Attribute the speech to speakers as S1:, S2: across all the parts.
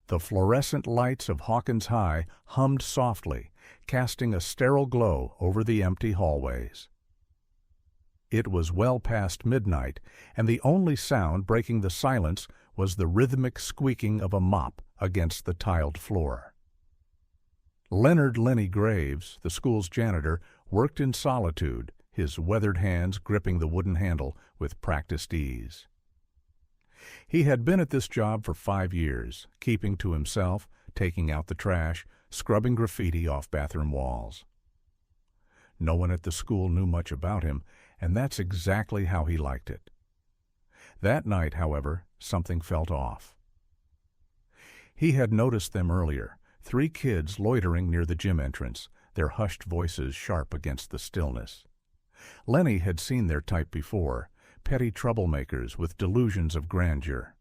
S1: The fluorescent lights of Hawkins High hummed softly, casting a sterile glow over the empty hallways. It was well past midnight, and the only sound breaking the silence was the rhythmic squeaking of a mop against the tiled floor. Leonard Lenny Graves, the school's janitor, worked in solitude, his weathered hands gripping the wooden handle with practiced ease. He had been at this job for 5 years, keeping to himself, taking out the trash, scrubbing graffiti off bathroom walls. No one at the school knew much about him, and that's exactly how he liked it. That night, however, something felt off. He had noticed them earlier, 3 kids loitering near the gym entrance, their hushed voices sharp against the stillness. Lenny had seen their type before, petty troublemakers with delusions of grandeur.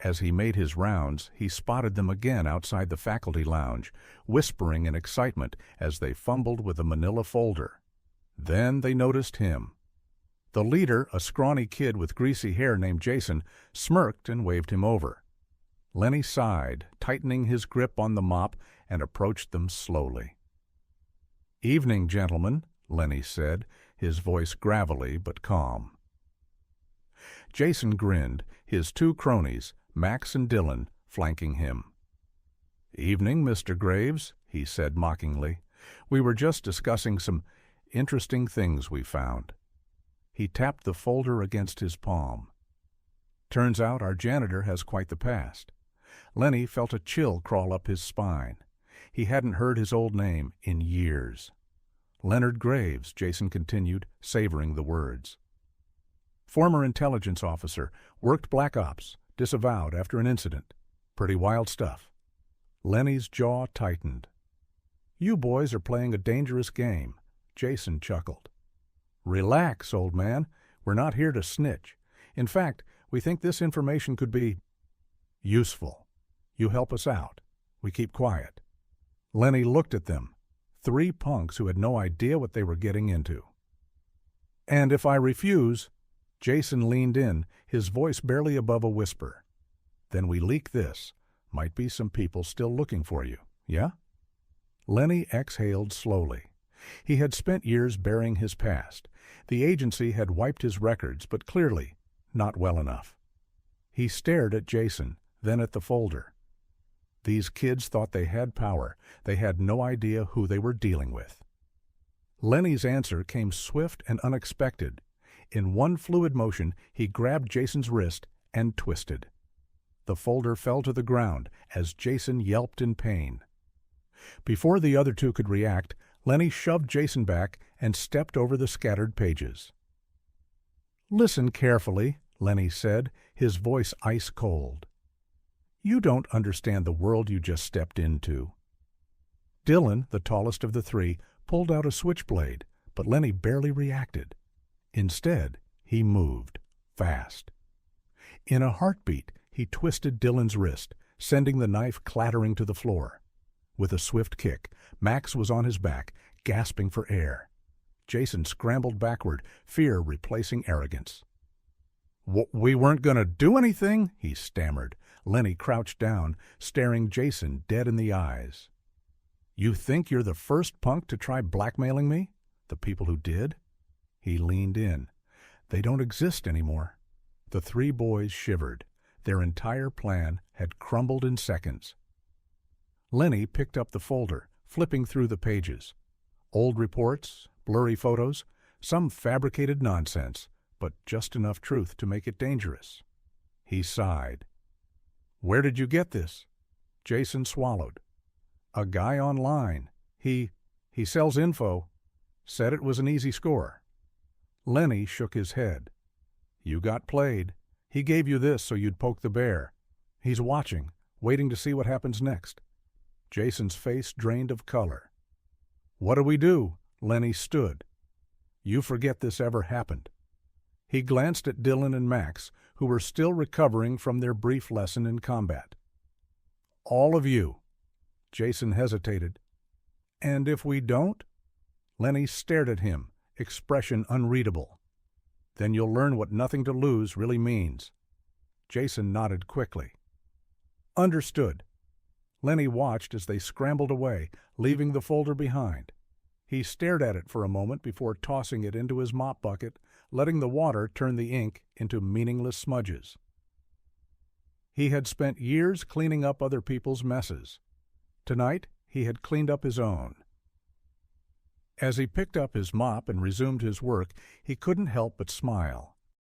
S1: As he made his rounds, he spotted them again outside the faculty lounge, whispering in excitement as they fumbled with a manila folder. Then they noticed him. The leader, a scrawny kid with greasy hair named Jason, smirked and waved him over. Lenny sighed, tightening his grip on the mop, and approached them slowly. "Evening, gentlemen," Lenny said, his voice gravelly but calm. Jason grinned, his 2 cronies, Max and Dylan, flanking him. "Evening, Mr. Graves," he said mockingly. "We were just discussing some interesting things we found." He tapped the folder against his palm. "Turns out our janitor has quite the past." Lenny felt a chill crawl up his spine. He hadn't heard his old name in years. "Leonard Graves," Jason continued, savoring the words. "Former intelligence officer, worked Black Ops, disavowed after an incident. Pretty wild stuff." Lenny's jaw tightened. "You boys are playing a dangerous game," Jason chuckled. "Relax, old man. We're not here to snitch. In fact, we think this information could be useful. You help us out. We keep quiet." Lenny looked at them, 3 punks who had no idea what they were getting into. "And if I refuse?" Jason leaned in, his voice barely above a whisper. "Then we leak this. Might be some people still looking for you, yeah?" Lenny exhaled slowly. He had spent years burying his past. The agency had wiped his records, but clearly not well enough. He stared at Jason, then at the folder. These kids thought they had power. They had no idea who they were dealing with. Lenny's answer came swift and unexpected. In one fluid motion, he grabbed Jason's wrist and twisted. The folder fell to the ground as Jason yelped in pain. Before the other 2 could react, Lenny shoved Jason back and stepped over the scattered pages. "Listen carefully," Lenny said, his voice ice cold. "You don't understand the world you just stepped into." Dylan, the tallest of the 3, pulled out a switchblade, but Lenny barely reacted. Instead, he moved, fast. In a heartbeat, he twisted Dylan's wrist, sending the knife clattering to the floor. With a swift kick, Max was on his back, gasping for air. Jason scrambled backward, fear replacing arrogance. "We weren't going to do anything," he stammered. Lenny crouched down, staring Jason dead in the eyes. "You think you're the first punk to try blackmailing me? The people who did?" He leaned in. "They don't exist anymore." The 3 boys shivered. Their entire plan had crumbled in seconds. Lenny picked up the folder, flipping through the pages. Old reports, blurry photos, some fabricated nonsense, but just enough truth to make it dangerous. He sighed. "Where did you get this?" Jason swallowed. "A guy online. He sells info. Said it was an easy score." Lenny shook his head. "You got played. He gave you this so you'd poke the bear. He's watching, waiting to see what happens next." Jason's face drained of color. "What do we do?" Lenny stood. "You forget this ever happened." He glanced at Dylan and Max, who were still recovering from their brief lesson in combat. "All of you." Jason hesitated. "And if we don't?" Lenny stared at him, expression unreadable. "Then you'll learn what nothing to lose really means." Jason nodded quickly. "Understood." Lenny watched as they scrambled away, leaving the folder behind. He stared at it for a moment before tossing it into his mop bucket, letting the water turn the ink into meaningless smudges. He had spent years cleaning up other people's messes. Tonight, he had cleaned up his own. As he picked up his mop and resumed his work, he couldn't help but smile.